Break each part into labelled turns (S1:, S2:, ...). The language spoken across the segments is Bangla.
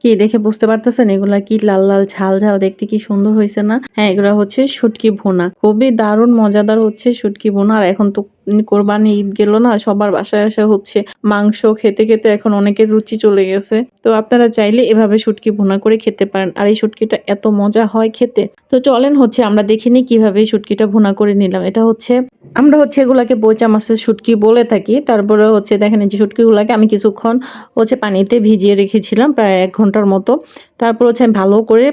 S1: কি দেখে বুঝতে পারতেছেন এগুলা কি লাল লাল ঝাল ঝাল দেখতে কি সুন্দর হয়েছে না? হ্যাঁ, এগুলা হচ্ছে শুটকি ভুনা। খুবই দারুণ মজাদার হচ্ছে শুটকি ভুনা। আর এখন তো কোরবানি ঈদ গেল না, সবার বাসায় আসা হচ্ছে মাংস খেতে খেতে এখন অনেকের রুচি চলে গেছে। তো আপনারা চাইলে এভাবে শুটকি ভুনা করে খেতে পারেন। আর এই শুটকিটা এত মজা হয় খেতে। তো চলেন হচ্ছে আমরা দেখিনি কিভাবে শুটকিটা ভুনা করে নিলাম। এটা হচ্ছে আমরা হচ্ছে এগুলাকে বইচা মাছের শুটকি বলে থাকি। তারপরে হচ্ছে দেখেন এই যে শুটকিগুলাকে আমি কিছুক্ষণ হচ্ছে পানিতে ভিজিয়ে রেখেছিলাম প্রায় ১ ঘন্টার মতো। তারপর হচ্ছে আমি ভালো করে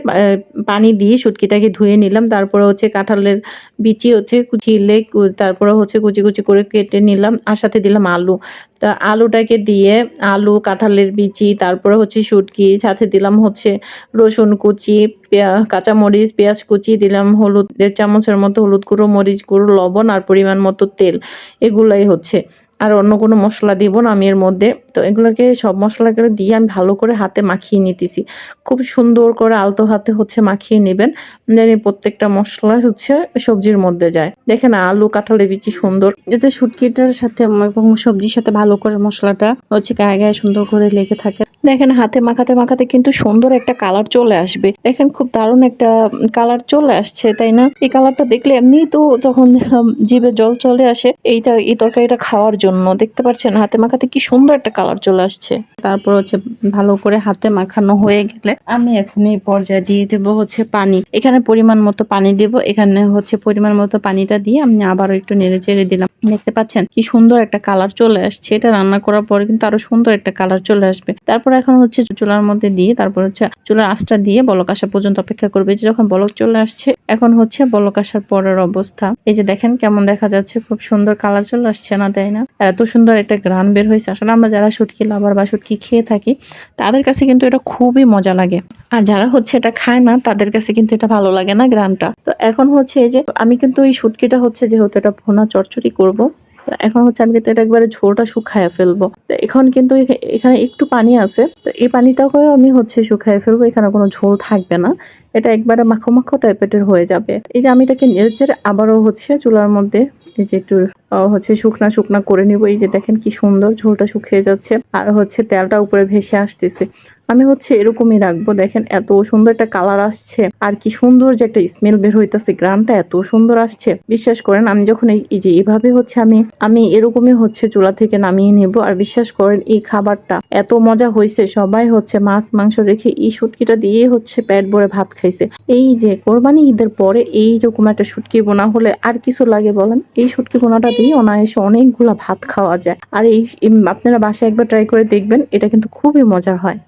S1: পানি দিয়ে শুটকিটাকে ধুয়ে নিলাম। তারপরে হচ্ছে কাঁঠালের বিচি হচ্ছে ছিলে তারপরে হচ্ছে কুচি কুচি করে কেটে নিলাম। আর সাথে দিলাম আলু। তা আলুটাকে দিয়ে আলু, কাঁঠালের বিচি, তারপরে হচ্ছে শুটকি, সাথে দিলাম হচ্ছে রসুন কুচি, কাঁচামরিচ, পেঁয়াজ কুচি, দিলাম হলুদ ১.৫ চামচের মতো হলুদ গুঁড়ো, মরিচ গুঁড়ো, লবণ আর পরিমাণ মতো তেল। এগুলাই হচ্ছে। আর অন্য কোনো মসলা দিব না আমি এর মধ্যে। তো এগুলোকে সব মসলাগুলো দিয়ে আমি ভালো করে হাতে মাখিয়ে নিতেছি। খুব সুন্দর করে আলতো হাতে হচ্ছে মাখিয়ে নিবেন। যেন প্রত্যেকটা মসলা হচ্ছে সবজির মধ্যে যায়। দেখেন আলু, কাঁঠালের বিচি সুন্দর যাতে শুটকিটার সাথে এবং সবজির সাথে ভালো করে মসলাটা হচ্ছে গায়ে গায়ে সুন্দর করে লেগে থাকে। দেখেন হাতে মাখাতে মাখাতে কিন্তু সুন্দর একটা কালার চলে আসবে। দেখেন খুব দারুণ একটা কালার চলে আসছে, তাই না? এই কালারটা দেখলে এমনিই তো যখন জিভে জল চলে আসে এই তরকারিটা খাওয়ার জন্য। দেখতে পাচ্ছেন হাতে মাখাতে কি সুন্দর একটা কালার চলে আসছে। তারপর হচ্ছে ভালো করে হাতে মাখানো হয়ে গেলে আমি এখন এই পর্যায়ে দিয়ে দেব হচ্ছে পানি। এখানে পরিমাণ মতো পানি দেব। এখানে হচ্ছে পরিমাণ মতো পানিটা দিয়ে আমি আবারও একটু নেড়ে চেড়ে দিলাম। দেখতে পাচ্ছেন কি সুন্দর একটা কালার চলে আসছে। এটা রান্না করার পরে কিন্তু আরো সুন্দর একটা কালার চলে আসবে। তারপর এখন হচ্ছে চুলার মধ্যে দিয়ে তারপর হচ্ছে চুলার আঁচটা দিয়ে বলক আসা পর্যন্ত অপেক্ষা করবে। যে যখন বলক চলে আসছে এখন হচ্ছে বলক আসার পরের অবস্থা। এই যে দেখেন কেমন দেখা যাচ্ছে, খুব সুন্দর কালার চলে আসছে না, তাই না? এত সুন্দর একটা ঘ্রাণ বের হয়েছে। আসলে আমরা যারা শুটকি লাভার বা শুটকি খেয়ে থাকি তাদের কাছে কিন্তু এটা খুবই মজা লাগে। আর যারা হচ্ছে এটা খায় না তাদের কাছে কিন্তু এটা ভালো লাগে না ঘ্রাণটা। তো এখন হচ্ছে এই যে আমি কিন্তু এই শুটকিটা হচ্ছে যেহেতু এটা ভুনা চচ্চড়ি করব, তো এখন হচ্ছে আমি কিন্তু এটা একবারে ঝোলটা শুকায় ফেলবো। তো এখন কিন্তু এখানে একটু পানি আছে, তো এই পানিটাকেও আমি হচ্ছে শুকায় ফেলবো। এখানে কোনো ঝোল থাকবে না, এটা একবারে মাখো মাখো টাইপের হয়ে যাবে। এই যে আমি এটাকে নেড়েচেড়ে আবারও হচ্ছে চুলার মধ্যে এই যে একটু হচ্ছে শুকনা শুকনা করে নিব। এই যে দেখেন কি সুন্দর ঝোলটা শুকিয়ে যাচ্ছে আর হচ্ছে তেলটা উপরে ভেসে আসতেছে। আমি হচ্ছে এরকমই রাখবো। দেখেন এত সুন্দর একটা কালার আসছে আর কি সুন্দর যে একটা স্মেল বের হইতেছে, গ্রামটা এত সুন্দর আসছে। বিশ্বাস করেন আমি যখন এই যে এভাবে হচ্ছে আমি এরকমই হচ্ছে চুলা থেকে নামিয়ে নেব। আর বিশ্বাস করেন এই খাবারটা এত মজা হয়েছে, সবাই হচ্ছে মাছ মাংস রেখে এই শুটকিটা দিয়ে হচ্ছে পেট ভরে ভাত খাইছে। এই যে কোরবানি ঈদের পরে এইরকম একটা শুটকি বোনা হলে আর কিছু লাগে বলেন? এই শুটকি বোনাটা দিয়ে অনায়াসে অনেকগুলা ভাত খাওয়া যায়। আর এই আপনারা বাসায় একবার ট্রাই করে দেখবেন, এটা কিন্তু খুবই মজার হয়।